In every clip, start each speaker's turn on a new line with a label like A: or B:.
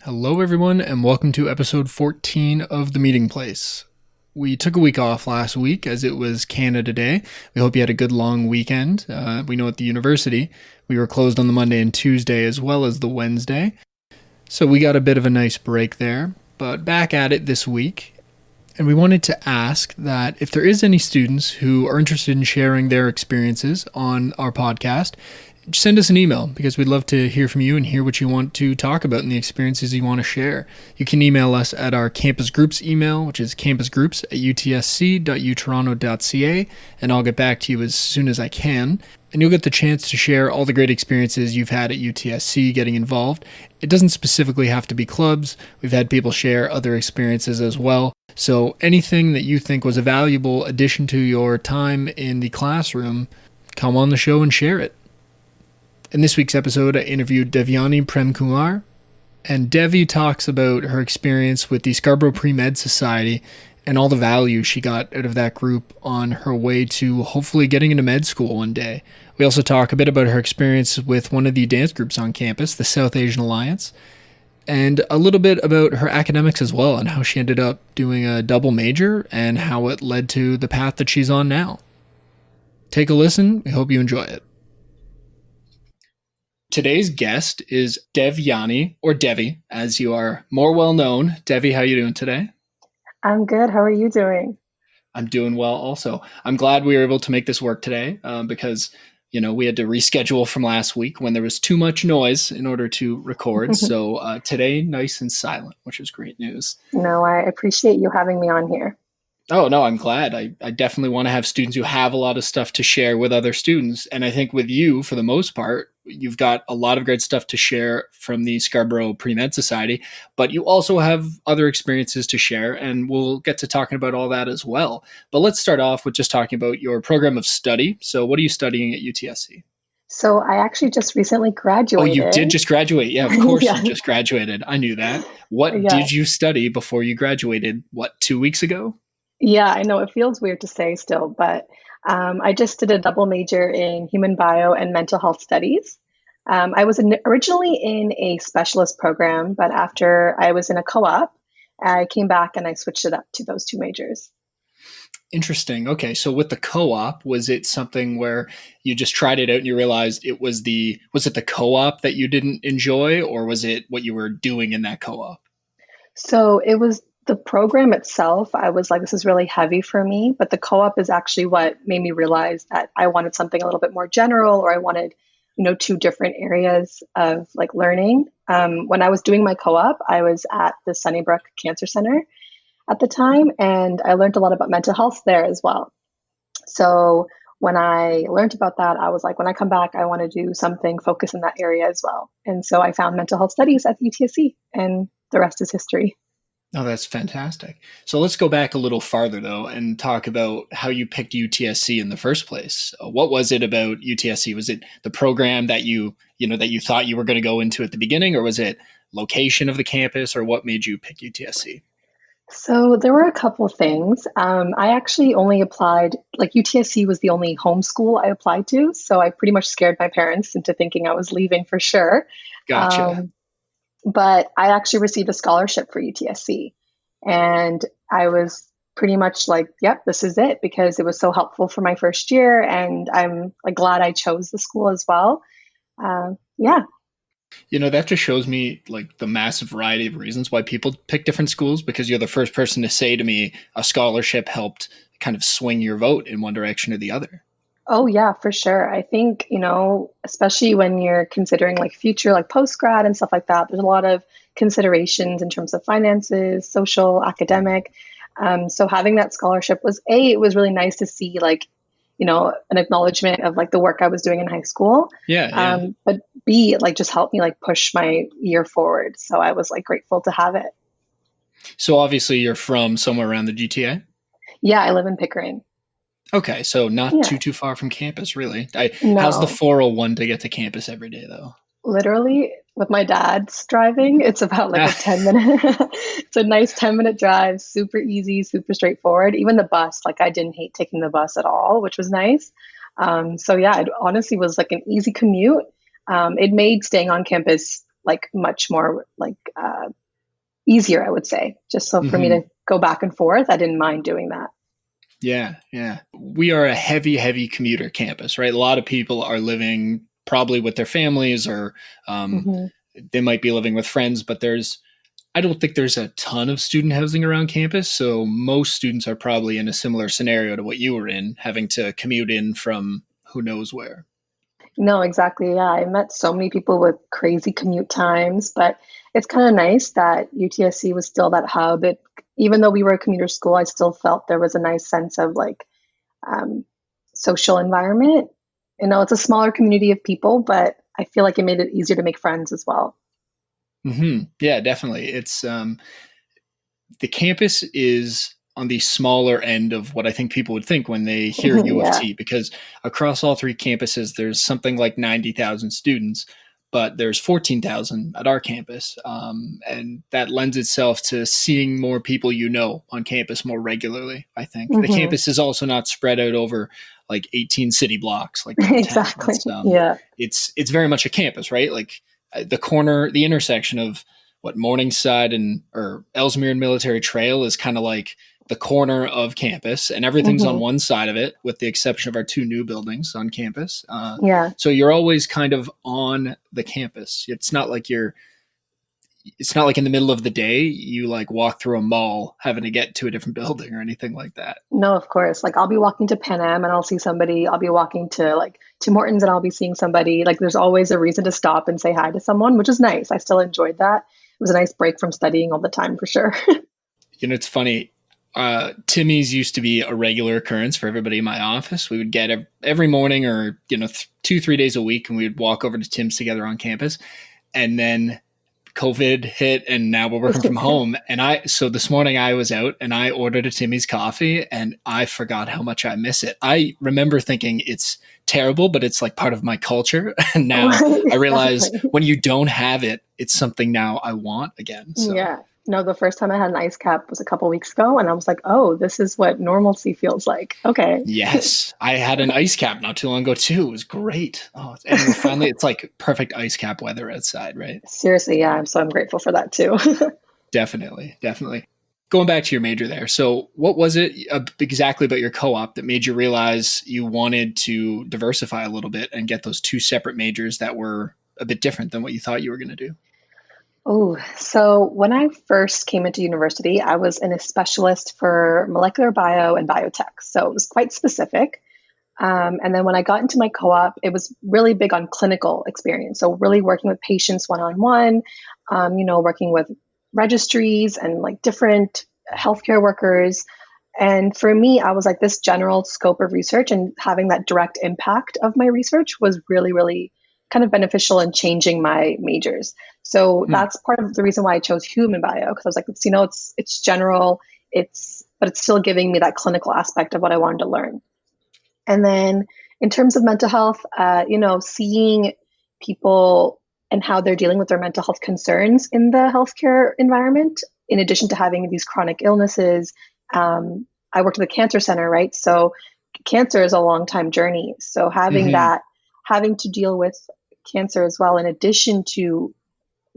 A: Hello, everyone, and welcome to episode 14 of The Meeting Place. We took a week off last week as it was Canada Day. We hope you had a good long weekend. We know at the university we were closed on the Monday and Tuesday as well as the Wednesday. So we got a bit of a nice break there, but back at it this week. And we wanted to ask that if there is any students who are interested in sharing their experiences on our podcast, send us an email because we'd love to hear from you and hear what you want to talk about and the experiences you want to share. You can email us at our campus groups email, which is campusgroups@utsc.utoronto.ca, and I'll get back to you as soon as I can. And you'll get the chance to share all the great experiences you've had at UTSC getting involved. It doesn't specifically have to be clubs. We've had people share other experiences as well. So anything that you think was a valuable addition to your time in the classroom, come on the show and share it. In this week's episode, I interviewed Devyani Premkumar, and Devi talks about her experience with the Scarborough Pre-Med Society and all the value she got out of that group on her way to hopefully getting into med school one day. We also talk a bit about her experience with one of the dance groups on campus, the South Asian Alliance, and a little bit about her academics as well and how she ended up doing a double major and how it led to the path that she's on now. Take a listen. We hope you enjoy it. Today's guest is Devyani, or Devi, as you are more well known. Devi, how are you doing today?
B: I'm good. How are you doing?
A: I'm doing well also. I'm glad we were able to make this work today because, we had to reschedule from last week when there was too much noise in order to record. So today, nice and silent, which is great news.
B: No, I appreciate you having me on here.
A: Oh, no, I'm glad. I definitely want to have students who have a lot of stuff to share with other students. And I think with you, for the most part, you've got a lot of great stuff to share from the Scarborough Pre-Med Society, but you also have other experiences to share, and we'll get to talking about all that as well. But let's start off with just talking about your program of study. So what are you studying at UTSC?
B: So I actually just recently graduated.
A: Oh, you did just graduate? Yeah, of course
B: Yeah.
A: You just graduated. I knew that. What did you study before you graduated? 2 weeks ago?
B: Yeah, I know it feels weird to say still, but I just did a double major in human bio and mental health studies. I was originally in a specialist program, but after I was in a co-op, I came back and I switched it up to those two majors.
A: Interesting. Okay, so with the co-op, was it something where you just tried it out and you realized was it the co-op that you didn't enjoy, or was it what you were doing in that co-op?
B: So it was the program itself. I was like, this is really heavy for me, but the co-op is actually what made me realize that I wanted something a little bit more general, or I wanted, two different areas of like learning. When I was doing my co-op, I was at the Sunnybrook Cancer Center at the time, and I learned a lot about mental health there as well. So when I learned about that, I was like, when I come back, I want to do something focused in that area as well. And so I found mental health studies at UTSC, and the rest is history.
A: Oh, that's fantastic. So let's go back a little farther, though, and talk about how you picked UTSC in the first place. What was it about UTSC? Was it the program that you thought you were going to go into at the beginning, or was it location of the campus, or what made you pick UTSC?
B: So there were a couple things. I actually only applied, like UTSC was the only homeschool I applied to. So I pretty much scared my parents into thinking I was leaving for sure.
A: Gotcha.
B: But I actually received a scholarship for UTSC, and I was pretty much like, yep, this is it, because it was so helpful for my first year, and I'm like glad I chose the school as well. Yeah.
A: That just shows me like the massive variety of reasons why people pick different schools, because you're the first person to say to me a scholarship helped kind of swing your vote in one direction or the other.
B: Oh, yeah, for sure. I think, especially when you're considering like future, like post-grad and stuff like that, there's a lot of considerations in terms of finances, social, academic. So having that scholarship it was really nice to see like, an acknowledgement of like the work I was doing in high school.
A: Yeah.
B: But B, it like just helped me like push my year forward. So I was like grateful to have it.
A: So obviously you're from somewhere around the GTA?
B: Yeah, I live in Pickering.
A: Okay, so not too far from campus, really.
B: No.
A: How's the 401 to get to campus every day, though?
B: Literally, with my dad's driving, it's about like a 10-minute, it's a nice 10-minute drive, super easy, super straightforward. Even the bus, like I didn't hate taking the bus at all, which was nice. So yeah, it honestly was like an easy commute. It made staying on campus like much more like easier, I would say. Just so for me
A: Hmm.
B: to go back and forth, I didn't mind doing that.
A: Yeah, yeah. We are a heavy, heavy commuter campus, right? A lot of people are living probably with their families, or um,
B: Hmm.
A: they might be living with friends, but I don't think there's a ton of student housing around campus. So most students are probably in a similar scenario to what you were in, having to commute in from who knows where.
B: No, exactly. Yeah, I met so many people with crazy commute times, but it's kind of nice that UTSC was still that hub. Even though we were a commuter school, I still felt there was a nice sense of like um, social environment. It's a smaller community of people, but I feel like it made it easier to make friends as well.
A: Yeah, definitely. It's the campus is on the smaller end of what I think people would think when they hear U of
B: Yeah.
A: T, because across all three campuses, there's something like 90,000 students, but there's 14,000 at our campus. And that lends itself to seeing more people on campus more regularly, I think. The
B: Hmm.
A: campus is also not spread out over like 18 city blocks like downtown.
B: Exactly. Yeah.
A: It's very much a campus, right? Like the intersection of what Morningside and or Ellesmere and Military Trail is kind of like the corner of campus, and everything's on
B: Hmm.
A: one side of it, with the exception of our two new buildings on campus.
B: Yeah.
A: So you're always kind of on the campus. It's not like in the middle of the day you like walk through a mall having to get to a different building or anything like that.
B: No, of course. Like I'll be walking to Pan Am and I'll see somebody. I'll be walking to like Tim Hortons and I'll be seeing somebody. Like there's always a reason to stop and say hi to someone, which is nice. I still enjoyed that. It was a nice break from studying all the time for sure.
A: It's funny. Timmy's used to be a regular occurrence for everybody in my office. We would get every morning, or 2-3 days a week, and we would walk over to Tim's together on campus. And then COVID hit, and now we're working from home. And so this morning I was out and I ordered a Timmy's coffee, and I forgot how much I miss it. I remember thinking it's terrible, but it's like part of my culture. And now
B: Right,
A: I realize
B: exactly.
A: when you don't have it, it's something now I want again. So
B: Yeah. No, the first time I had an ice cap was a couple weeks ago, and I was like, oh, this is what normalcy feels like. Okay.
A: yes, I had an ice cap not too long ago too. It was great. Oh, and it's like perfect ice cap weather outside, right?
B: Seriously, yeah. I'm grateful for that too.
A: Definitely, definitely. Going back to your major there. So, what was it exactly about your co-op that made you realize you wanted to diversify a little bit and get those two separate majors that were a bit different than what you thought you were going to do?
B: Oh, so when I first came into university, I was a specialist for molecular bio and biotech. So it was quite specific. And then when I got into my co op, it was really big on clinical experience. So, really working with patients one on one, working with registries and like different healthcare workers. And for me, I was like, this general scope of research and having that direct impact of my research was really, really kind of beneficial in changing my majors. So
A: Hmm.
B: that's part of the reason why I chose human bio, because I was like, it's general, but it's still giving me that clinical aspect of what I wanted to learn. And then in terms of mental health, seeing people and how they're dealing with their mental health concerns in the healthcare environment, in addition to having these chronic illnesses. I worked at the cancer center, right? So cancer is a long time journey. So
A: Mm-hmm.
B: having to deal with cancer as well, in addition to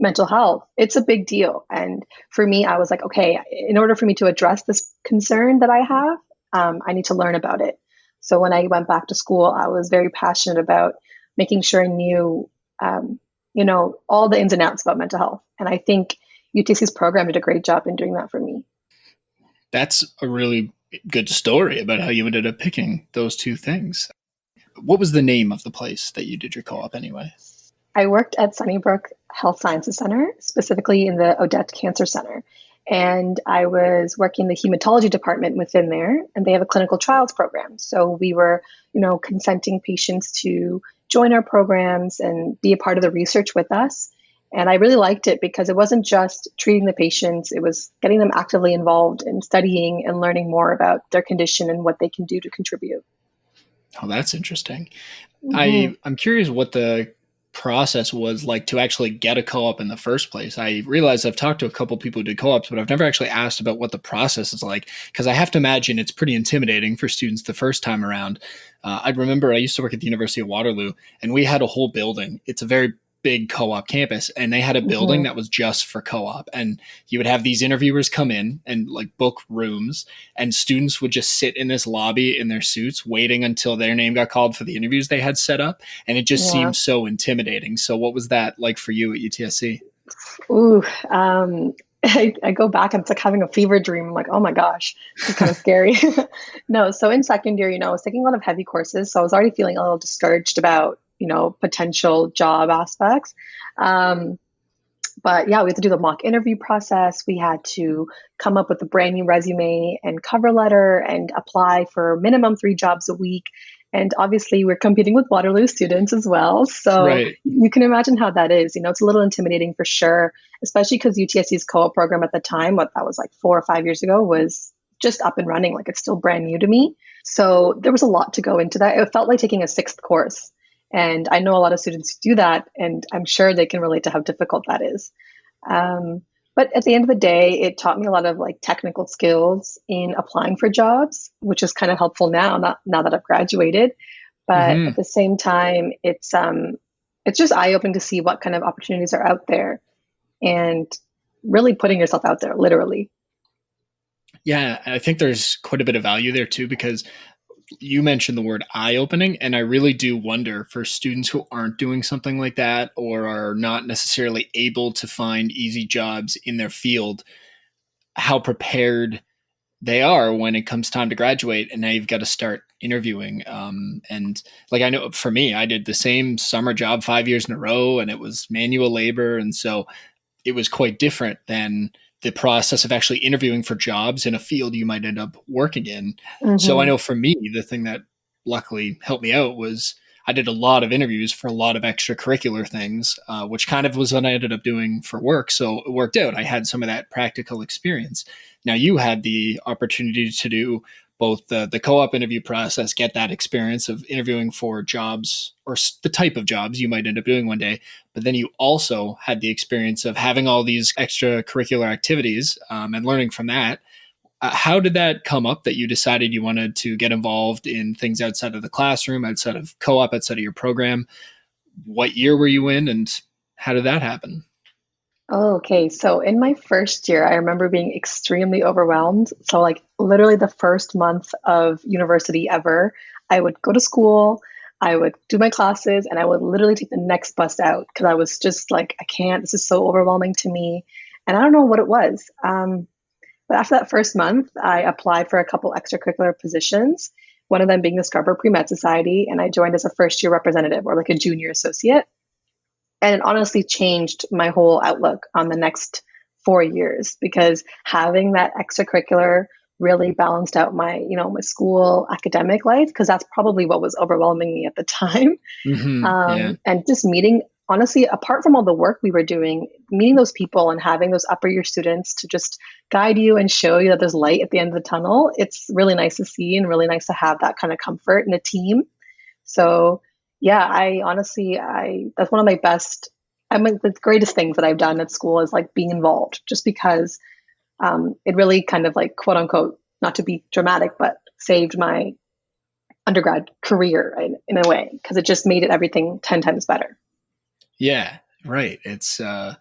B: mental health, it's a big deal. And for me, I was like, okay, in order for me to address this concern that I have, I need to learn about it. So when I went back to school, I was very passionate about making sure I knew, all the ins and outs about mental health. And I think UTC's program did a great job in doing that for me.
A: That's a really good story about how you ended up picking those two things. What was the name of the place that you did your co-op anyway?
B: I worked at Sunnybrook Health Sciences Center, specifically in the Odette Cancer Center. And I was working the hematology department within there, and they have a clinical trials program. So we were, consenting patients to join our programs and be a part of the research with us. And I really liked it because it wasn't just treating the patients, it was getting them actively involved in studying and learning more about their condition and what they can do to contribute.
A: Oh, that's interesting.
B: Hmm.
A: I'm curious what the process was like to actually get a co-op in the first place. I realize I've talked to a couple people who did co-ops, but I've never actually asked about what the process is like, because I have to imagine it's pretty intimidating for students the first time around. I remember I used to work at the University of Waterloo, and we had a whole building. It's a very big co-op campus, and they had a building that was just for co-op, and you would have these interviewers come in and like book rooms, and students would just sit in this lobby in their suits waiting until their name got called for the interviews they had set up, and it just
B: Yeah.
A: seemed so intimidating. So what was that like for you at UTSC?
B: Ooh, I go back and it's like having a fever dream. I'm like, oh my gosh, this is kind of scary. No, so in second year, I was taking a lot of heavy courses. So I was already feeling a little discouraged about, potential job aspects. But yeah, we had to do the mock interview process. We had to come up with a brand new resume and cover letter and apply for minimum 3 jobs a week. And obviously, we're competing with Waterloo students as well. So
A: Right.
B: you can imagine how that is. It's a little intimidating for sure, especially because UTSC's co-op program at the time, what that was like 4 or 5 years ago, was just up and running. Like it's still brand new to me. So there was a lot to go into that. It felt like taking a 6th course. And I know a lot of students do that, and I'm sure they can relate to how difficult that is. But at the end of the day, it taught me a lot of like technical skills in applying for jobs, which is kind of helpful now that I've graduated. But at the same time, it's just eye-opening to see what kind of opportunities are out there and really putting yourself out there, literally.
A: Yeah, I think there's quite a bit of value there too, because you mentioned the word eye-opening, and I really do wonder for students who aren't doing something like that or are not necessarily able to find easy jobs in their field, how prepared they are when it comes time to graduate, and now you've got to start interviewing. And like, I know for me, I did the same summer job 5 years in a row, and it was manual labor, and so it was quite different than the process of actually interviewing for jobs in a field you might end up working in. So I
B: Mm-hmm.
A: know for me, the thing that luckily helped me out was I did a lot of interviews for a lot of extracurricular things, which kind of was what I ended up doing for work. So it worked out. I had some of that practical experience. Now you had the opportunity to do both the co-op interview process, get that experience of interviewing for jobs or the type of jobs you might end up doing one day. But then you also had the experience of having all these extracurricular activities and learning from that. How did that come up that you decided you wanted to get involved in things outside of the classroom, outside of co-op, outside of your program? What year were you in, and how did that happen?
B: Oh, okay. So in my first year, I remember being extremely overwhelmed. So, like, literally the first month of university ever, I would go to school, I would do my classes, and I would literally take the next bus out because I was just like, I can't, this is so overwhelming to me. And I don't know what it was. But after that first month, I applied for a couple extracurricular positions, one of them being the Scarborough Pre-Med Society, and I joined as a first year representative or like a junior associate. And it honestly changed my whole outlook on the next 4 years because having that extracurricular really balanced out my school academic life because that's probably what was overwhelming me at the time.
A: Yeah.
B: And just meeting, honestly, apart from all the work we were doing, meeting those people and having those upper year students to just guide you and show you that there's light at the end of the tunnel, it's really nice to see and really nice to have that kind of comfort in a team. So yeah, I honestly, I that's one of my best. I mean, the greatest things that I've done at school is like being involved, just because it really kind of like quote unquote, not to be dramatic, but saved my undergrad career in a way because it just made it everything 10 times better.
A: Yeah, right. It's and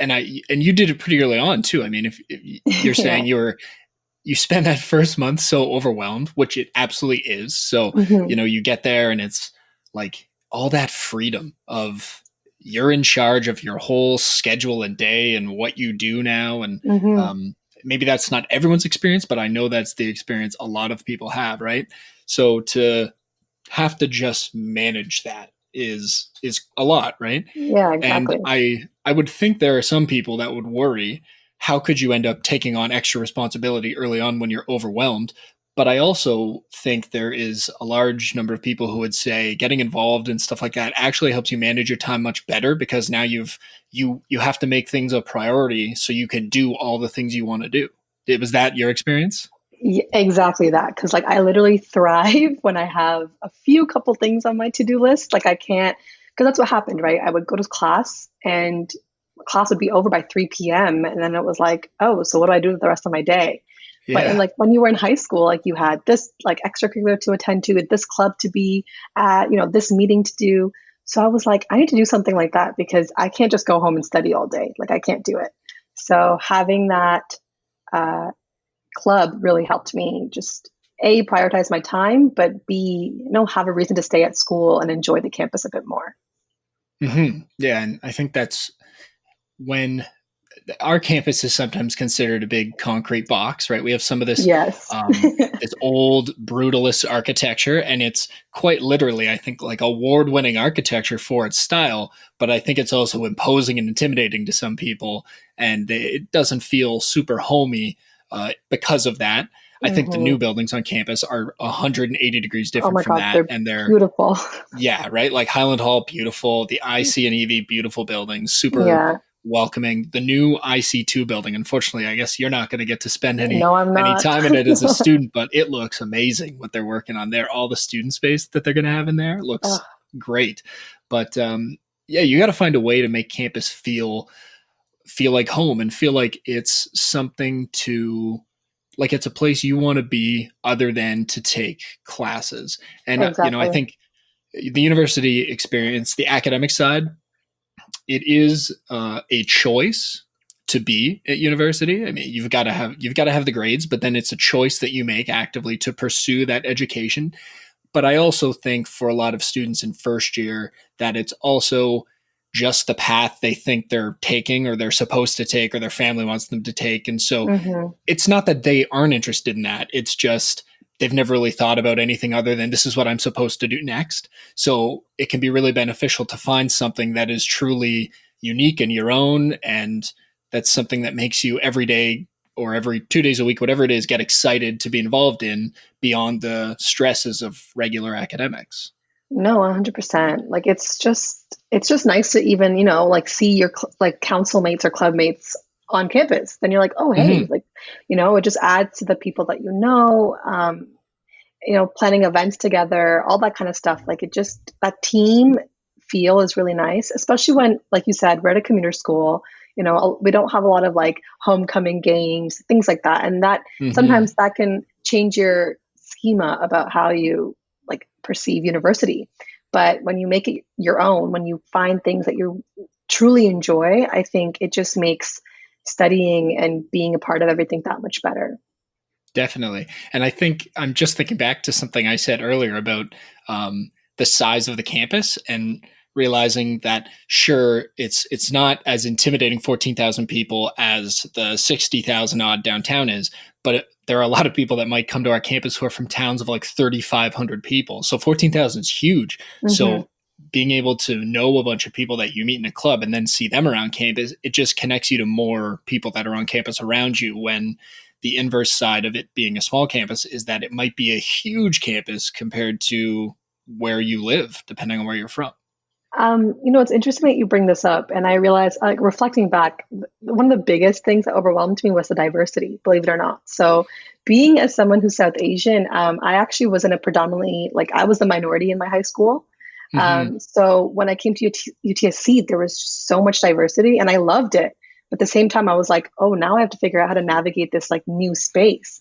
A: you did it pretty early on too. I mean, if you're
B: Yeah.
A: saying you spend that first month so overwhelmed, which it absolutely is. So,
B: Hmm.
A: you get there and it's like all that freedom of you're in charge of your whole schedule and day and what you do now. And
B: Hmm.
A: maybe that's not everyone's experience, but I know that's the experience a lot of people have, right? So to have to just manage that is a lot, right?
B: Yeah,
A: And
B: exactly.
A: I would think there are some people that would worry, how could you end up taking on extra responsibility early on when you're overwhelmed? But I also think there is a large number of people who would say getting involved and stuff like that actually helps you manage your time much better because now you have to make things a priority so you can do all the things you want to do. Was that your experience?
B: Exactly that. Because like I literally thrive when I have a few couple things on my to-do list. Like I can't, because that's what happened, right? I would go to class and class would be over by 3 p.m. And then it was like, oh, so what do I do with the rest of my day? But and
A: Yeah.
B: like when you were in high school, like you had this like extracurricular to attend to, this club to be at, this meeting to do. So I was like, I need to do something like that because I can't just go home and study all day. Like I can't do it. So having that uh, club really helped me just A, prioritize my time, but B, have a reason to stay at school and enjoy the campus a bit more.
A: Yeah, and I think that's when our campus is sometimes considered a big concrete box, right? We have some of this
B: Yes.
A: this old brutalist architecture, and it's quite literally, I think, like award-winning architecture for its style. But I think it's also imposing and intimidating to some people, and it doesn't feel super homey because of that. I think the new
B: hmm
A: buildings on campus are 180 degrees
B: Oh
A: different
B: my
A: from
B: God,
A: that,
B: they're
A: and they're
B: beautiful.
A: yeah, right. Like Highland Hall, beautiful. The IC and EV, beautiful buildings, super
B: Yeah.
A: welcoming. The new IC2 building, unfortunately, I guess you're not going to get to spend any
B: No, I'm not.
A: time in it as a student, but it looks amazing what they're working on there. All the student space that they're going to have in there looks
B: Ugh,
A: great. But yeah, you got to find a way to make campus feel like home and feel like it's something to like it's a place you want to be other than to take classes. And I
B: exactly.
A: think the university experience, the academic side, it is a choice to be at university. I mean, you've got to have the grades, but then it's a choice that you make actively to pursue that education. But I also think for a lot of students in first year that it's also just the path they think they're taking or they're supposed to take or their family wants them to take. And so
B: hmm
A: it's not that they aren't interested in that. It's just they've never really thought about anything other than this is what I'm supposed to do next. So it can be really beneficial to find something that is truly unique and your own. And that's something that makes you every day or every 2 days a week, whatever it is, get excited to be involved in beyond the stresses of regular academics.
B: No, 100%. Like it's just nice to even, like see your like council mates or club mates on campus. Then you're like, "Oh, hey."
A: Mm-hmm.
B: Like, it just adds to the people that you know. Planning events together, all that kind of stuff. Like it just that team feel is really nice, especially when, like you said, we're at a commuter school. We don't have a lot of like homecoming games, things like that, and that
A: Mm-hmm.
B: sometimes that can change your schema about how you like perceive university. But when you make it your own, when you find things that you truly enjoy, I think it just makes studying and being a part of everything that much better.
A: Definitely. And I think I'm just thinking back to something I said earlier about the size of the campus and realizing that sure it's not as intimidating 14,000 people as the 60,000 odd downtown is, but there are a lot of people that might come to our campus who are from towns of like 3,500 people. So 14,000 is huge.
B: hmm
A: So being able to know a bunch of people that you meet in a club and then see them around campus, it just connects you to more people that are on campus around you when the inverse side of it being a small campus is that it might be a huge campus compared to where you live, depending on where you're from.
B: it's interesting that you bring this up, and I realize, like, reflecting back, one of the biggest things that overwhelmed me was the diversity, believe it or not. So, being as someone who's South Asian, I actually was in a predominantly, like, I was the minority in my high school.
A: Mm-hmm.
B: So when I came to UTSC, there was just so much diversity, and I loved it. But at the same time, I was like, oh, now I have to figure out how to navigate this like new space,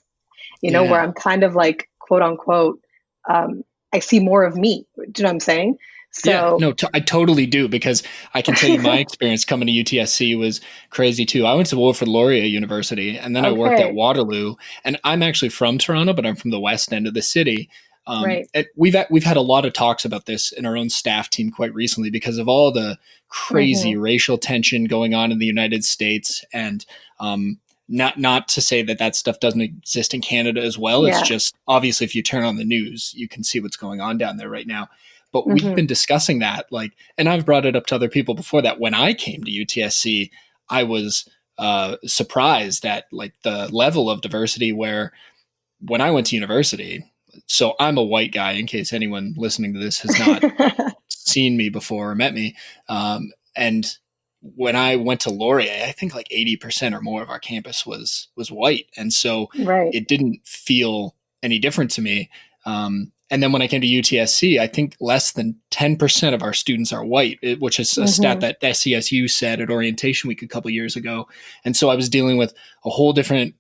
B: where
A: Yeah.
B: I'm kind of like, quote unquote, I see more of me. Do you know what I'm saying?
A: Yeah,
B: So
A: no, I totally do because I can tell you my experience coming to UTSC was crazy too. I went to Wilfrid Laurier University and then I worked at
B: okay,
A: Waterloo. And I'm actually from Toronto, but I'm from the west end of the city.
B: right.
A: And we've had a lot of talks about this in our own staff team quite recently because of all the crazy
B: hmm
A: racial tension going on in the United States. And not to say that that stuff doesn't exist in Canada as well. It's
B: Yeah.
A: just obviously if you turn on the news, you can see what's going on down there right now. But we've
B: hmm
A: been discussing that, like, and I've brought it up to other people before that. When I came to UTSC, I was surprised at like the level of diversity. Where when I went to university, so I'm a white guy. In case anyone listening to this has not seen me before or met me, and when I went to Laurier, I think like 80% or more of our campus was white, and so
B: right.
A: it didn't feel any different to me. And then when I came to UTSC, I think less than 10% of our students are white, which is a stat
B: hmm
A: that SCSU said at orientation week a couple years ago. And so I was dealing with a whole different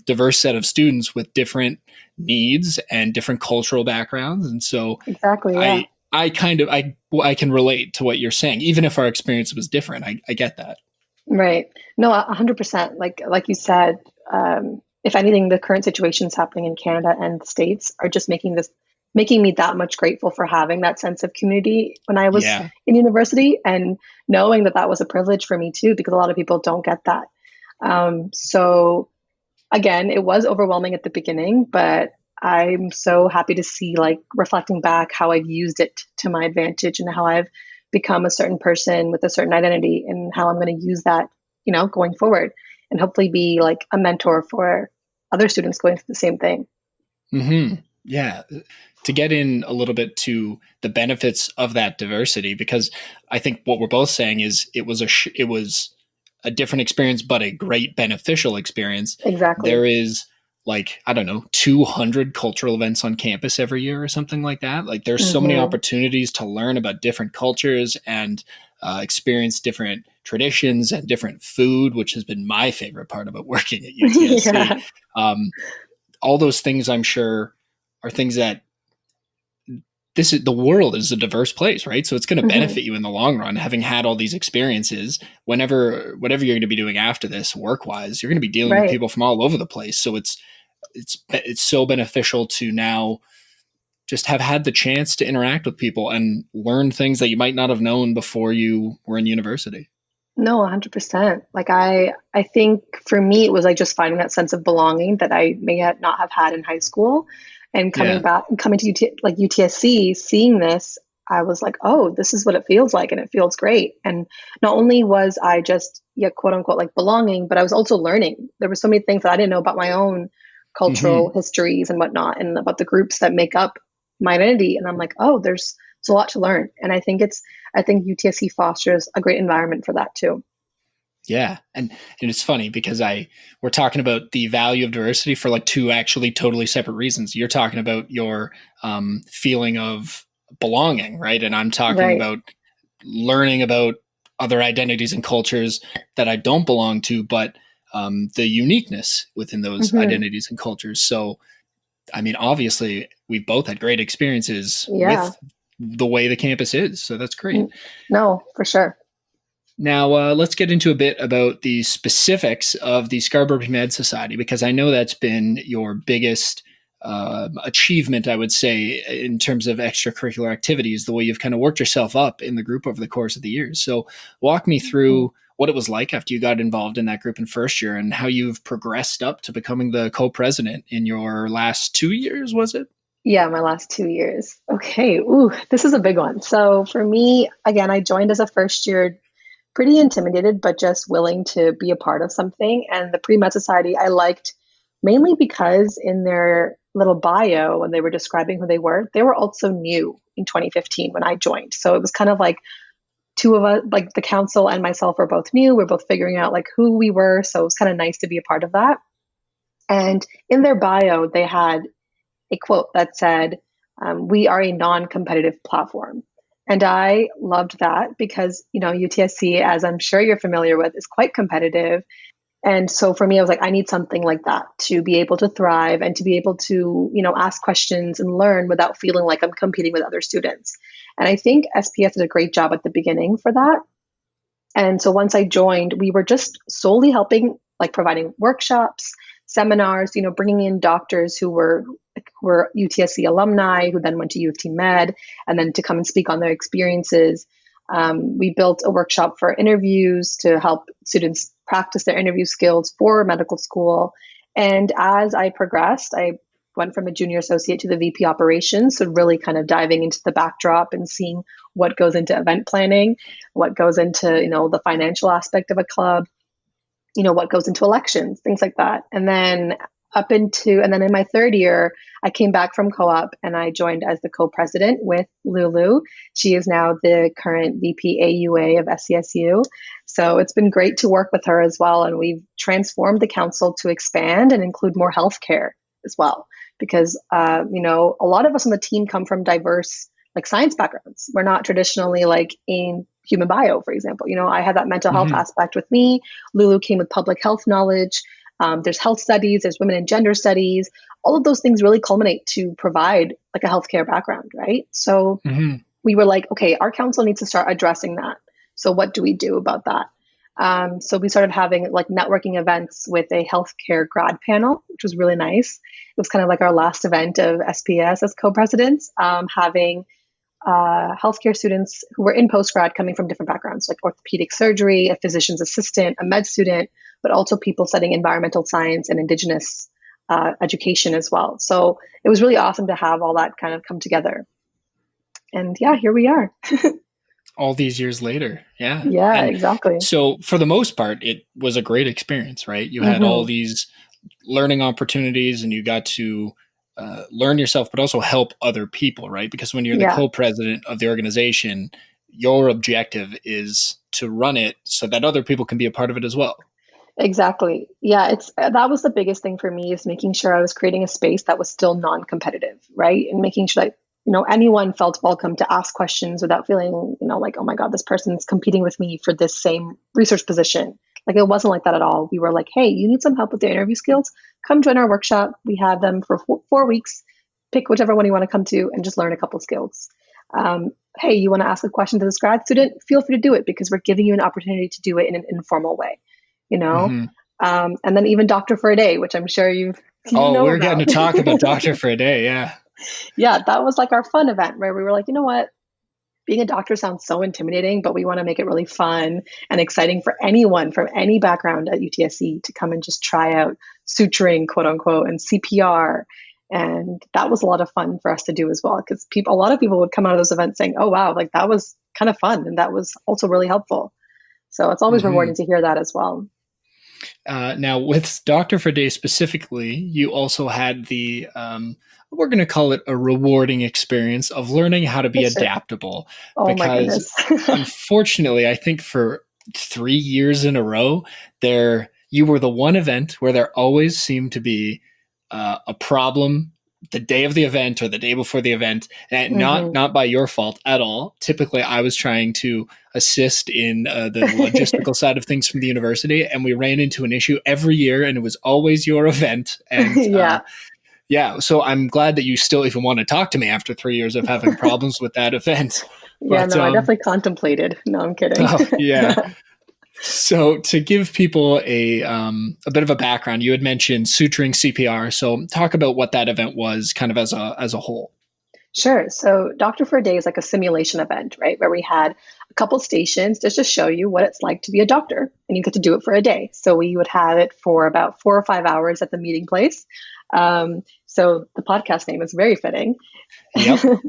A: diverse set of students with different needs and different cultural backgrounds. And so
B: Exactly.
A: I
B: Yeah.
A: I kind of I can relate to what you're saying, even if our experience was different. I get that.
B: Right. No, 100%. Like you said, if anything, the current situations happening in Canada and the States are just making me that much grateful for having that sense of community when I was
A: Yeah.
B: in university, and knowing that that was a privilege for me too, because a lot of people don't get that. So again, it was overwhelming at the beginning, but I'm so happy to see, like, reflecting back, how I've used it to my advantage and how I've become a certain person with a certain identity, and how I'm going to use that, going forward, and hopefully be like a mentor for other students going through the same thing.
A: Hmm. Yeah. To get in a little bit to the benefits of that diversity, because I think what we're both saying is it was a different experience, but a great beneficial experience.
B: Exactly.
A: There is, like, I don't know, 200 cultural events on campus every year or something like that. Like, there's so many
B: Hmm.
A: opportunities to learn about different cultures and experience different traditions and different food, which has been my favorite part about working at UTSC.
B: Yeah.
A: Um, all those things, I'm sure, are things that the world is a diverse place, right? So it's going to
B: Hmm.
A: benefit you in the long run, having had all these experiences. Whatever you're going to be doing after this, work wise, you're going to be dealing with
B: Right.
A: people from all over the place. So it's so beneficial to now just have had the chance to interact with people and learn things that you might not have known before you were in university.
B: No, 100%. Like, I think for me, it was like just finding that sense of belonging that I not have had in high school, and
A: Yeah.
B: coming to like UTSC, seeing this, I was like, oh, this is what it feels like, and it feels great. And not only was I just, yeah, quote unquote, like belonging, but I was also learning. There were so many things that I didn't know about my own cultural
A: Hmm.
B: histories and whatnot, and about the groups that make up my identity. And I'm like, oh, there's a lot to learn. And I think UTSC fosters a great environment for that too.
A: Yeah, and it's funny because I we're talking about the value of diversity for like two actually totally separate reasons. You're talking about your feeling of belonging, right? And I'm talking
B: Right.
A: about learning about other identities and cultures that I don't belong to, but the uniqueness within those
B: Hmm.
A: identities and cultures. So, I mean, obviously, we've both had great experiences
B: Yeah.
A: with the way the campus is. So that's great.
B: No, for sure.
A: Now, let's get into a bit about the specifics of the Scarborough Med Society, because I know that's been your biggest achievement, I would say, in terms of extracurricular activities, the way you've kind of worked yourself up in the group over the course of the years. So, walk me through what it was like after you got involved in that group in first year and how you've progressed up to becoming the co president in your last 2 years, was it?
B: Yeah, my last 2 years. Okay. Ooh, this is a big one. So for me, again, I joined as a first year, pretty intimidated, but just willing to be a part of something. And the Pre-Med Society I liked mainly because in their little bio, when they were describing who they were also new in 2015 when I joined. So it was kind of like two of us, like the council and myself, were both new. We're both figuring out like who we were. So it was kind of nice to be a part of that. And in their bio, they had a quote that said, "We are a non-competitive platform." And I loved that because, UTSC, as I'm sure you're familiar with, is quite competitive. And so for me, I was like, I need something like that to be able to thrive and to be able to, ask questions and learn without feeling like I'm competing with other students. And I think SPS did a great job at the beginning for that. And so once I joined, we were just solely helping, like providing workshops, seminars, bringing in doctors who were UTSC alumni who then went to U of T Med, and then to come and speak on their experiences. We built a workshop for interviews to help students practice their interview skills for medical school. And as I progressed, I went from a junior associate to the VP operations. So really kind of diving into the backdrop and seeing what goes into event planning, what goes into, the financial aspect of a club, what goes into elections, things like that. And then in my third year, I came back from co-op and I joined as the co-president with Lulu. She is now the current VP AUA of SCSU. So it's been great to work with her as well. And we've transformed the council to expand and include more healthcare as well. Because, a lot of us on the team come from diverse, like, science backgrounds. We're not traditionally like in human bio, for example. I had that mental health
A: Mm-hmm.
B: aspect with me. Lulu came with public health knowledge. There's health studies, there's women and gender studies. All of those things really culminate to provide like a healthcare background, right? So
A: Mm-hmm.
B: we were like, okay, our council needs to start addressing that. So what do we do about that? So we started having like networking events with a healthcare grad panel, which was really nice. It was kind of like our last event of SPS as co-presidents, having healthcare students who were in postgrad coming from different backgrounds, like orthopedic surgery, a physician's assistant, a med student, but also people studying environmental science and Indigenous education as well. So it was really awesome to have all that kind of come together. And yeah, here we are.
A: All these years later. Yeah.
B: Yeah,
A: And
B: exactly.
A: so for the most part, it was a great experience, right? You had all these learning opportunities and you got to learn yourself, but also help other people, right? Because when you're the co-president of the organization, your objective is to run it so that other people can be a part of it as well.
B: Exactly. Yeah, that was the biggest thing for me, is making sure I was creating a space that was still non-competitive, right? And making sure that, anyone felt welcome to ask questions without feeling, like, oh my God, this person's competing with me for this same research position. Like, it wasn't like that at all. We were like, hey, you need some help with the interview skills? Come join our workshop. We have them for 4 weeks. Pick whichever one you want to come to and just learn a couple skills. Hey, you want to ask a question to this grad student? Feel free to do it, because we're giving you an opportunity to do it in an informal way, And then even Doctor for a Day, which I'm sure you know
A: we're
B: about.
A: getting to talk about Doctor for a Day. Yeah.
B: Yeah, that was like our fun event where we were like, you know what? Being a doctor sounds so intimidating, but we want to make it really fun and exciting for anyone from any background at UTSC to come and just try out suturing, quote unquote, and CPR. And that was a lot of fun for us to do as well, because a lot of people would come out of those events saying, oh, wow, like that was kind of fun. And that was also really helpful. So it's always rewarding to hear that as well.
A: Now, with Doctor for Day specifically, you also had the, we're going to call it a rewarding experience of learning how to be adaptable.
B: Oh,
A: because unfortunately, I think for 3 years in a row, you were the one event where there always seemed to be a problem the day of the event or the day before the event, and not by your fault at all. Typically, I was trying to assist in the logistical side of things from the university, and we ran into an issue every year, and it was always your event. And so I'm glad that you still even want to talk to me after 3 years of having problems with that event.
B: I definitely contemplated. No, I'm kidding.
A: Oh, yeah. So to give people a bit of a background, you had mentioned suturing CPR. So talk about what that event was kind of as a whole.
B: Sure. So Doctor for a Day is like a simulation event, right? Where we had a couple stations to just show you what it's like to be a doctor, and you get to do it for a day. So we would have it for about 4 or 5 hours at the meeting place. So the podcast name is very fitting.
A: Yep.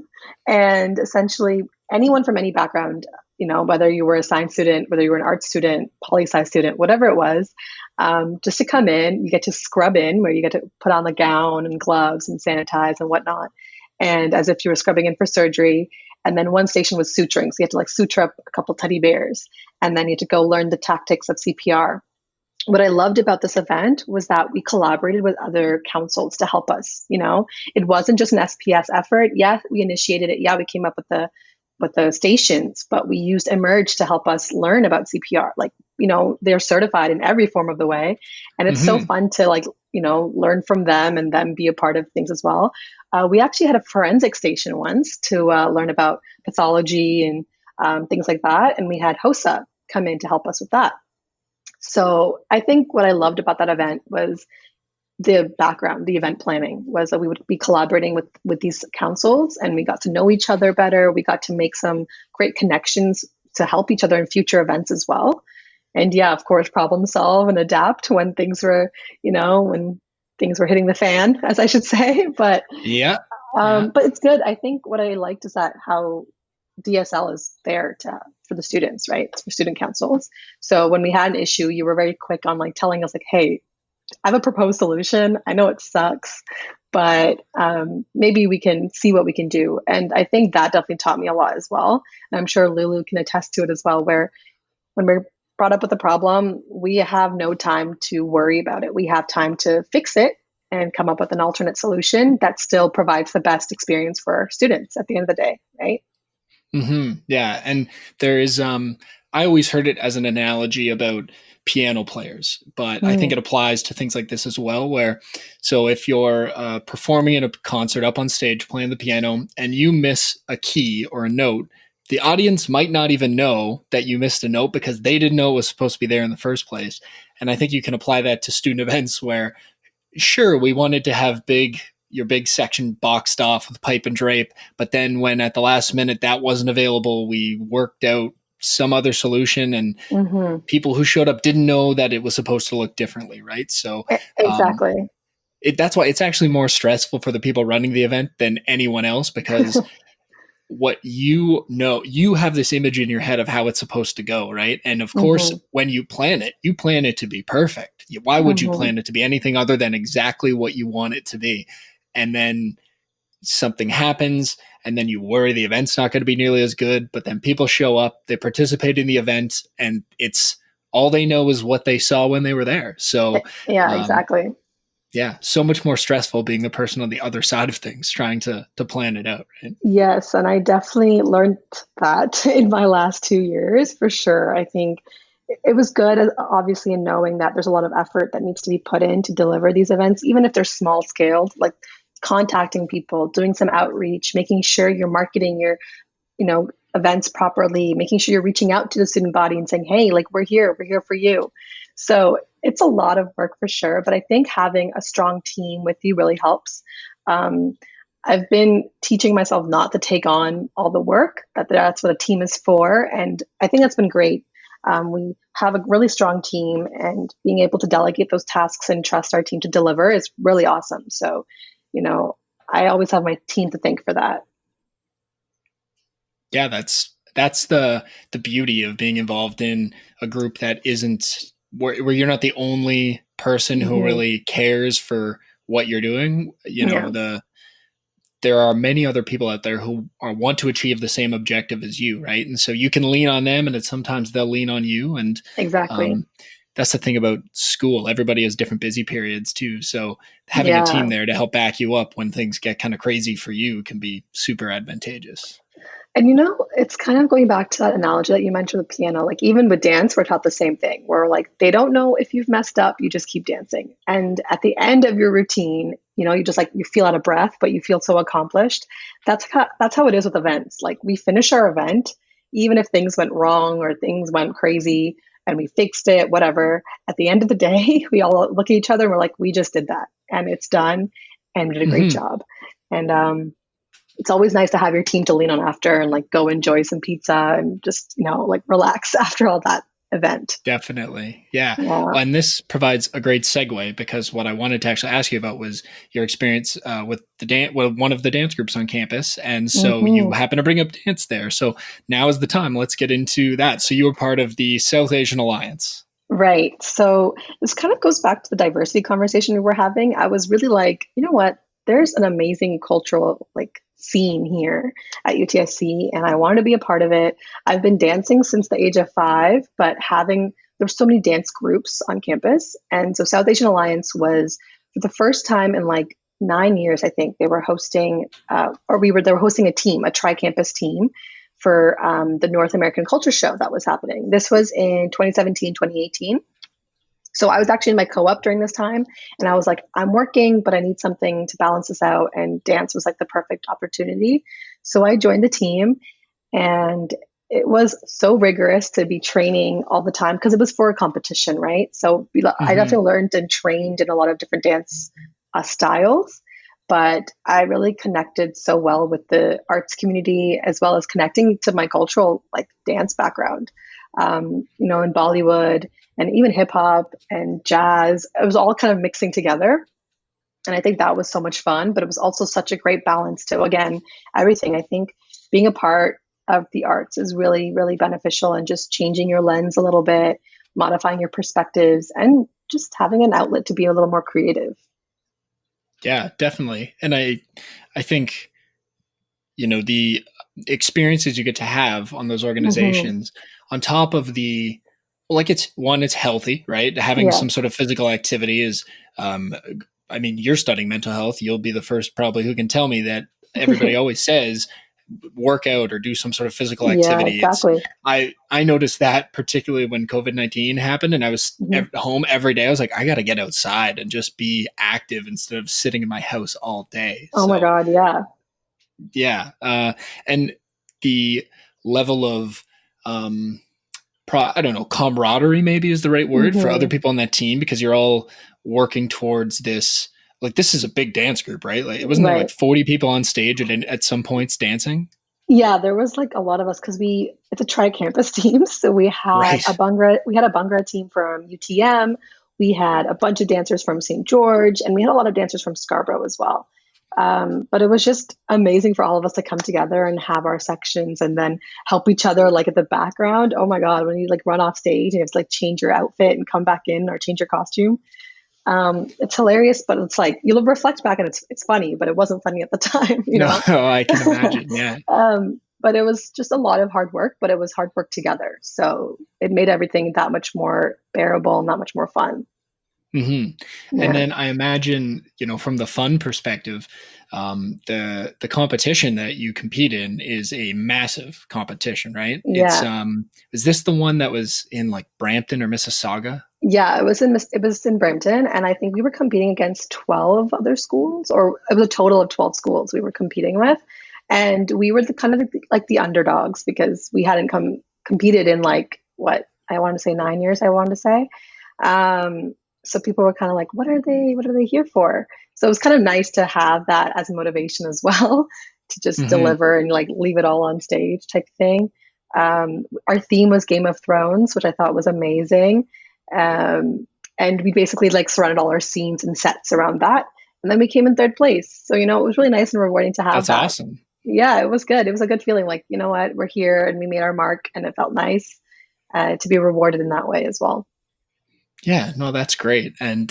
B: And essentially anyone from any background, whether you were a science student, whether you were an art student, poli-sci student, whatever it was, just to come in, you get to scrub in, where you get to put on the gown and gloves and sanitize and whatnot. And as if you were scrubbing in for surgery. And then one station was suturing. So you had to like suture up a couple teddy bears. And then you had to go learn the tactics of CPR. What I loved about this event was that we collaborated with other councils to help us. It wasn't just an SPS effort. Yeah, we initiated it. Yeah, we came up with the stations, but we used Emerge to help us learn about CPR. Like, they're certified in every form of the way. And it's so fun to learn from them and then be a part of things as well. We actually had a forensic station once to learn about pathology and things like that. And we had HOSA come in to help us with that. So I think what I loved about that event was the background, the event planning, was that we would be collaborating with these councils, and we got to know each other better. We got to make some great connections to help each other in future events as well. And yeah, of course, problem solve and adapt when things were, when things were hitting the fan, as I should say. But but it's good. I think what I liked is that how DSL is there for the students, right? It's for student councils. So when we had an issue, you were very quick on telling us hey, I have a proposed solution. I know it sucks, but maybe we can see what we can do. And I think that definitely taught me a lot as well. And I'm sure Lulu can attest to it as well, where when we're brought up with a problem, we have no time to worry about it. We have time to fix it and come up with an alternate solution that still provides the best experience for our students at the end of the day, right?
A: Yeah. And there is I always heard it as an analogy about piano players, but I think
B: Mm,
A: it applies to things like this as well. Where, so if you're performing in a concert up on stage playing the piano and you miss a key or a note, the audience might not even know that you missed a note because they didn't know it was supposed to be there in the first place. And I think you can apply that to student events where, sure, we wanted to have your big section boxed off with pipe and drape, but then when at the last minute that wasn't available, we worked out some other solution, and
B: hmm.
A: people who showed up didn't know that it was supposed to look differently, right? So um,
B: Exactly.
A: that's why it's actually more stressful for the people running the event than anyone else, because what you have this image in your head of how it's supposed to go, right? And of course,
B: Hmm.
A: when you plan it to be perfect. Why would you
B: Hmm.
A: plan it to be anything other than exactly what you want it to be? And then something happens, and then you worry the event's not going to be nearly as good, but then people show up, they participate in the event, and it's all they know is what they saw when they were there. So
B: Yeah,
A: um,
B: exactly.
A: yeah, so much more stressful being the person on the other side of things trying to plan it out, right?
B: Yes, and I definitely learned that in my last 2 years for sure. I think it was good, obviously, in knowing that there's a lot of effort that needs to be put in to deliver these events, even if they're small scaled, like contacting people, doing some outreach, making sure you're marketing your, events properly, making sure you're reaching out to the student body and saying, hey, like we're here for you. So it's a lot of work for sure, but I think having a strong team with you really helps. Um, I've been teaching myself not to take on all the work, that's what a team is for. And I think that's been great. We have a really strong team, and being able to delegate those tasks and trust our team to deliver is really awesome. So, you know, I always have my team to thank for that.
A: Yeah, that's the beauty of being involved in a group that isn't where you're not the only person who
B: Hmm.
A: really cares for what you're doing.
B: Yeah,
A: There are many other people out there who want to achieve the same objective as you, right? And so you can lean on them, and it's sometimes they'll lean on you. And
B: exactly.
A: um, that's the thing about school. Everybody has different busy periods too. So having a team
B: Yeah.
A: there to help back you up when things get kind of crazy for you can be super advantageous.
B: And it's kind of going back to that analogy that you mentioned with piano. Like even with dance, we're taught the same thing where like they don't know if you've messed up, you just keep dancing. And at the end of your routine, you just like you feel out of breath, but you feel so accomplished. That's how it is with events. Like we finish our event, even if things went wrong or things went crazy and we fixed it, whatever. At the end of the day, we all look at each other and we're like, we just did that and it's done and we did a great
A: Hmm.
B: job. And it's always nice to have your team to lean on after and like go enjoy some pizza and just, like relax after all that event.
A: Definitely. Yeah.
B: Yeah.
A: Well, and this provides a great segue because what I wanted to actually ask you about was your experience with one of the dance groups on campus. And so you
B: Hmm.
A: happen to bring up dance there. So now is the time. Let's get into that. So you were part of the South Asian Alliance.
B: Right. So this kind of goes back to the diversity conversation we were having. I was really like, you know what? There's an amazing cultural like scene here at UTSC, and I wanted to be a part of it. I've been dancing since the age of 5, but there's so many dance groups on campus, and so South Asian Alliance was for the first time in like 9 years. I think they were hosting, they were hosting a tri-campus team for the North American Culture Show that was happening. This was in 2017, 2018. So I was actually in my co-op during this time, and I was like, I'm working, but I need something to balance this out. And dance was like the perfect opportunity. So I joined the team, and it was so rigorous to be training all the time because it was for a competition, right? So I
A: Hmm.
B: definitely learned and trained in a lot of different dance styles, but I really connected so well with the arts community as well as connecting to my cultural like dance background. In Bollywood and even hip hop and jazz, it was all kind of mixing together. And I think that was so much fun, but it was also such a great balance to, again, everything. I think being a part of the arts is really, really beneficial and just changing your lens a little bit, modifying your perspectives, and just having an outlet to be a little more creative.
A: Yeah, definitely. And I think, the experiences you get to have on those
B: Hmm.
A: organizations on top of well, like it's healthy, right? Having
B: Yeah.
A: some sort of physical activity is, um, I mean, you're studying mental health. You'll be the first probably who can tell me that everybody always says work out or do some sort of physical
B: Yeah,
A: activity.
B: exactly.
A: I noticed that particularly when COVID-19 happened and I was
B: Mhm.
A: at home every day. I was like, I got to get outside and just be active instead of sitting in my house all day.
B: Oh my
A: So
B: God, yeah.
A: yeah. And the level of, um, I don't know, camaraderie maybe is the right word for other
B: hmm
A: people on that team, because you're all working towards this. Like, this is a big dance group, right? Like, wasn't there like
B: Right.
A: 40 people on stage at some points dancing?
B: Yeah, there was like a lot of us because it's a tri-campus team. So
A: Right.
B: we had a Bhangra team from UTM, we had a bunch of dancers from St. George, and we had a lot of dancers from Scarborough as well. But it was just amazing for all of us to come together and have our sections and then help each other like at the background. Oh my God, when you like run off stage and you have to like change your outfit and come back in or change your costume. It's hilarious, but it's like you'll reflect back and it's funny, but it wasn't funny at the time, you
A: No,
B: know.
A: I can imagine. Yeah.
B: But it was just a lot of hard work, but it was hard work together. So it made everything that much more bearable and that much more fun.
A: hmm And
B: Yeah.
A: then I imagine, from the fun perspective, the competition that you compete in is a massive competition, right? It's
B: Yeah.
A: is this the one that was in like Brampton or Mississauga?
B: Yeah, it was in Brampton, and I think we were competing against 12 other schools, or it was a total of 12 schools we were competing with, and we were the kind of like the underdogs because we hadn't competed in like what I want to say 9 years. I wanted to say, so people were kind of like, What are they here for?" So it was kind of nice to have that as motivation as well to just
A: hmm
B: deliver and like leave it all on stage type thing. Our theme was Game of Thrones, which I thought was amazing. And we basically like surrounded all our scenes and sets around that. And then we came in third place. So, it was really nice and rewarding to have
A: That's
B: that.
A: awesome.
B: Yeah, it was good. It was a good feeling like, you know what, we're here and we made our mark and it felt nice to be rewarded in that way as well.
A: Yeah, no, that's great. And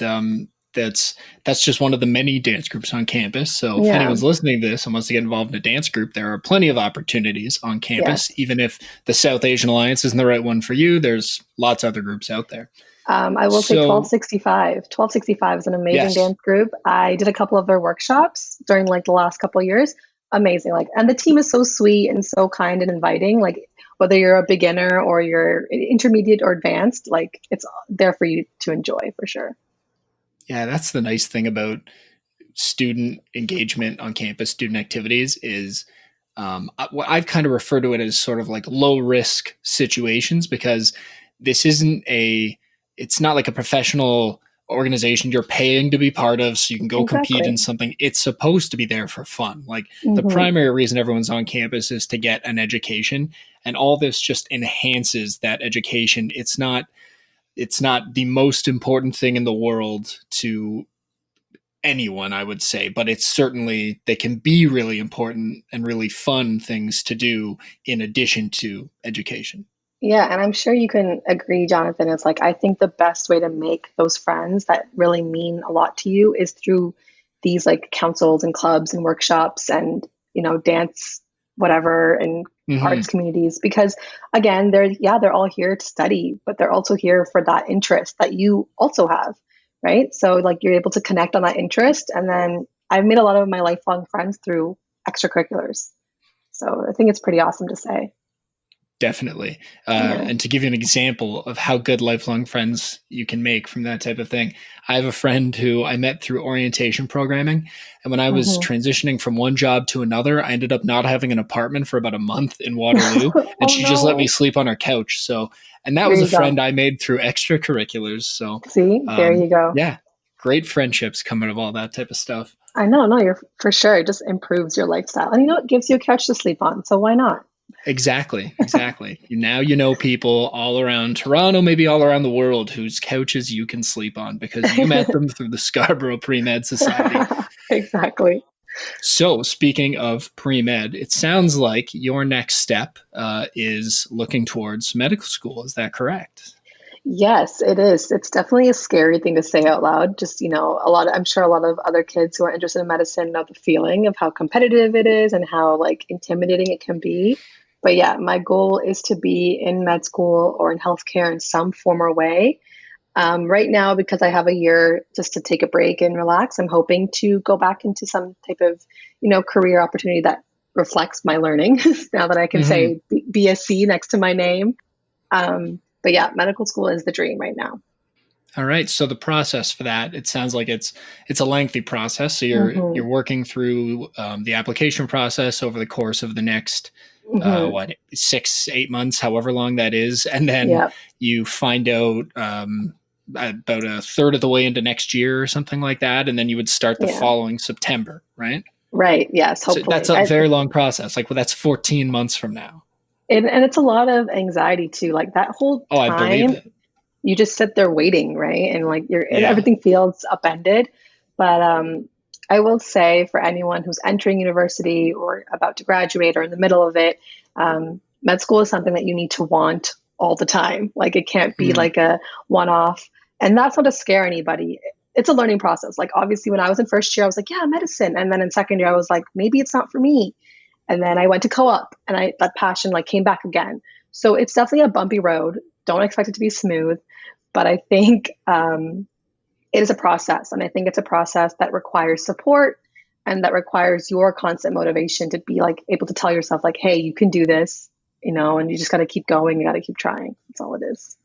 A: that's just one of the many dance groups on campus. So if
B: Yeah,
A: anyone's listening to this and wants to get involved in a dance group, there are plenty of opportunities on campus.
B: yes.
A: Even if the South Asian Alliance isn't the right one for you, there's lots of other groups out there.
B: I will say
A: So
B: 1265. 1265 is an amazing
A: yes,
B: dance group. I did a couple of their workshops during like the last couple of years. Amazing. Like, and the team is so sweet and so kind and inviting. Like, whether you're a beginner or you're intermediate or advanced, like it's there for you to enjoy for sure.
A: yeah, that's the nice thing about student engagement on campus, student activities is what I've kind of referred to it as sort of like low risk situations, because this isn't it's not like a professional organization you're paying to be part of so you can go compete in
B: Exactly.
A: something. It's supposed to be there for fun. Like, the
B: hmm
A: primary reason everyone's on campus is to get an education, and all this just enhances that education. It's not the most important thing in the world to anyone, I would say, but it's certainly, they can be really important and really fun things to do in addition to education.
B: Yeah, and I'm sure you can agree, Jonathan. It's like I think the best way to make those friends that really mean a lot to you is through these like councils and clubs and workshops and dance whatever and arts
A: hmm
B: communities because again they're all here to study but they're also here for that interest that you also have, right? So like you're able to connect on that interest and then I've made a lot of my lifelong friends through extracurriculars. So I think it's pretty awesome to say.
A: Definitely.
B: Yeah.
A: And to give you an example of how good lifelong friends you can make from that type of thing, I have a friend who I met through orientation programming. And when I was
B: hmm
A: transitioning from one job to another, I ended up not having an apartment for about a month in Waterloo. And
B: Oh
A: she just let me
B: no.
A: sleep on her couch. So, and that
B: There
A: was a
B: you
A: friend
B: go.
A: I made through extracurriculars. So,
B: See, there you go.
A: yeah, great friendships come out of all that type of stuff.
B: I know, no, you're for sure. It just improves your lifestyle. And it gives you a couch to sleep on. So why not?
A: Exactly, exactly. Now you know people all around Toronto, maybe all around the world, whose couches you can sleep on because you met them through the Scarborough Pre-Med Society.
B: Exactly.
A: So, speaking of pre-med, it sounds like your next step is looking towards medical school. Is that correct?
B: Yes, it is. It's definitely a scary thing to say out loud. Just, I'm sure a lot of other kids who are interested in medicine know the feeling of how competitive it is and how like intimidating it can be. But yeah, my goal is to be in med school or in healthcare in some form or way. Right now, because I have a year just to take a break and relax, I'm hoping to go back into some type of, career opportunity that reflects my learning now that I can
A: Hmm.
B: say BSc next to my name. But yeah, medical school is the dream right now.
A: All right. So the process for that, it sounds like it's a lengthy process. So you're
B: Hmm.
A: working through the application process over the course of the next
B: Hmm.
A: what 6 8 months, however long that is, and then
B: Yeah.
A: you find out about a third of the way into next year or something like that, and then you would start the
B: Yeah.
A: following September, right?
B: Right. Yes.
A: So that's
B: Hopefully.
A: a very long process. Like, well, that's 14 months from now.
B: And it's a lot of anxiety too. Like that whole
A: Oh, I believe
B: time,
A: it.
B: you just sit there waiting, right? And like and
A: Yeah.
B: everything feels upended. But I will say for anyone who's entering university or about to graduate or in the middle of it, med school is something that you need to want all the time. Like it can't be
A: Mm.
B: like a one off. And that's not to scare anybody. It's a learning process. Like obviously when I was in first year, I was like, yeah, medicine. And then in second year, I was like, maybe it's not for me. And then I went to co-op and that passion like came back again. So it's definitely a bumpy road. Don't expect it to be smooth, but I think it is a process. And I think it's a process that requires support and that requires your constant motivation to be like able to tell yourself like, hey, you can do this, and you just got to keep going. You got to keep trying. That's all it is.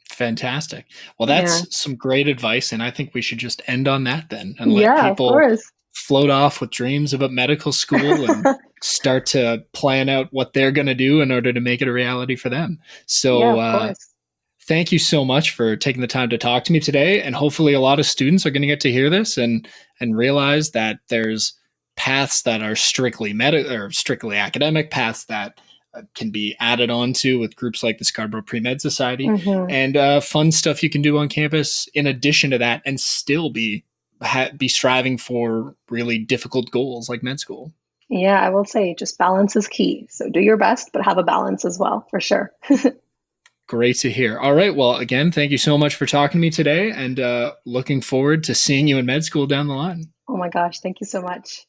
A: Fantastic. Well,
B: Yeah.
A: that's some great advice. And I think we should just end on that then and let
B: Yeah, of
A: people
B: course.
A: float off with dreams about medical school and start to plan out what they're going to do in order to make it a reality for them.
B: Yeah,
A: So,
B: of course.
A: thank you so much for taking the time to talk to me today. And hopefully, a lot of students are going to get to hear this and realize that there's paths that are strictly or strictly academic, paths that can be added on to with groups like the Scarborough Pre-Med Society,
B: Hmm.
A: and fun stuff you can do on campus in addition to that, and still be striving for really difficult goals like med school.
B: Yeah, I will say just balance is key. So do your best, but have a balance as well, for sure.
A: Great to hear. All right. Well, again, thank you so much for talking to me today, and looking forward to seeing you in med school down the line.
B: Oh my gosh, thank you so much.